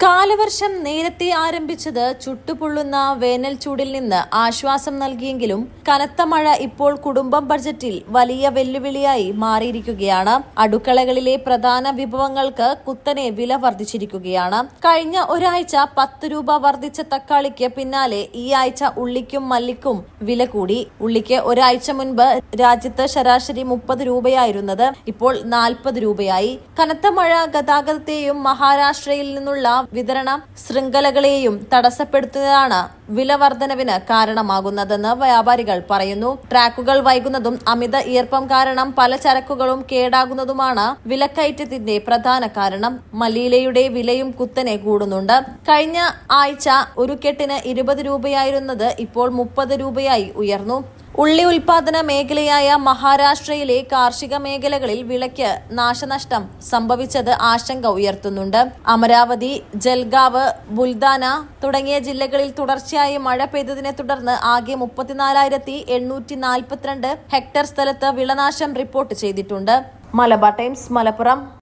കാലവർഷം നേരത്തെ ആരംഭിച്ചത് ചുട്ടുപൊള്ളുന്ന വേനൽ ചൂടിൽ നിന്ന് ആശ്വാസം നൽകിയെങ്കിലും കനത്ത മഴ ഇപ്പോൾ കുടുംബം ബഡ്ജറ്റിൽ വലിയ വെല്ലുവിളിയായി മാറിയിരിക്കുകയാണ്. അടുക്കളകളിലെ പ്രധാന വിഭവങ്ങൾക്ക് കുത്തനെ വില വർദ്ധിച്ചിരിക്കുകയാണ്. കഴിഞ്ഞ ഒരാഴ്ച 10 രൂപ വർദ്ധിച്ച തക്കാളിക്ക് പിന്നാലെ ഈ ആഴ്ച ഉള്ളിക്കും മല്ലിക്കും വില കൂടി. ഉള്ളിക്ക് ഒരാഴ്ച മുൻപ് രാജ്യത്ത് ശരാശരി 30 രൂപയായിരുന്നത് ഇപ്പോൾ 40 രൂപയായി. കനത്ത മഴ ഗതാഗതത്തെയും മഹാരാഷ്ട്രയിൽ നിന്നുള്ള വിതരണ ശൃംഖലകളെയും തടസ്സപ്പെടുത്തുന്നതാണ് വില വർധനവിന് കാരണമാകുന്നതെന്ന് വ്യാപാരികൾ പറയുന്നു. ട്രാക്കുകൾ വൈകുന്നതും അമിത ഈർപ്പം കാരണം പല ചരക്കുകളും കേടാകുന്നതുമാണ് വിലക്കയറ്റത്തിന്റെ പ്രധാന കാരണം. മല്ലിയിലയുടെ വിലയും കുത്തനെ കൂടുന്നുണ്ട്. കഴിഞ്ഞ ആഴ്ച ഒരു കെട്ടിന് 20 രൂപയായിരുന്നത് ഇപ്പോൾ 30 രൂപയായി ഉയർന്നു. ഉള്ളി ഉൽപാദന മേഖലയായ മഹാരാഷ്ട്രയിലെ കാർഷിക മേഖലകളിൽ വിളയ്ക്ക് നാശനഷ്ടം സംഭവിച്ചത് ആശങ്ക ഉയർത്തുന്നുണ്ട്. അമരാവതി, ജൽഗാവ്, ബുൽദാന തുടങ്ങിയ ജില്ലകളിൽ തുടർച്ചയായി മഴ പെയ്തതിനെ തുടർന്ന് ആകെ 34,842 ഹെക്ടർ സ്ഥലത്ത് വിളനാശം റിപ്പോർട്ട് ചെയ്തിട്ടുണ്ട്. മലബാർ ടൈംസ്, മലപ്പുറം.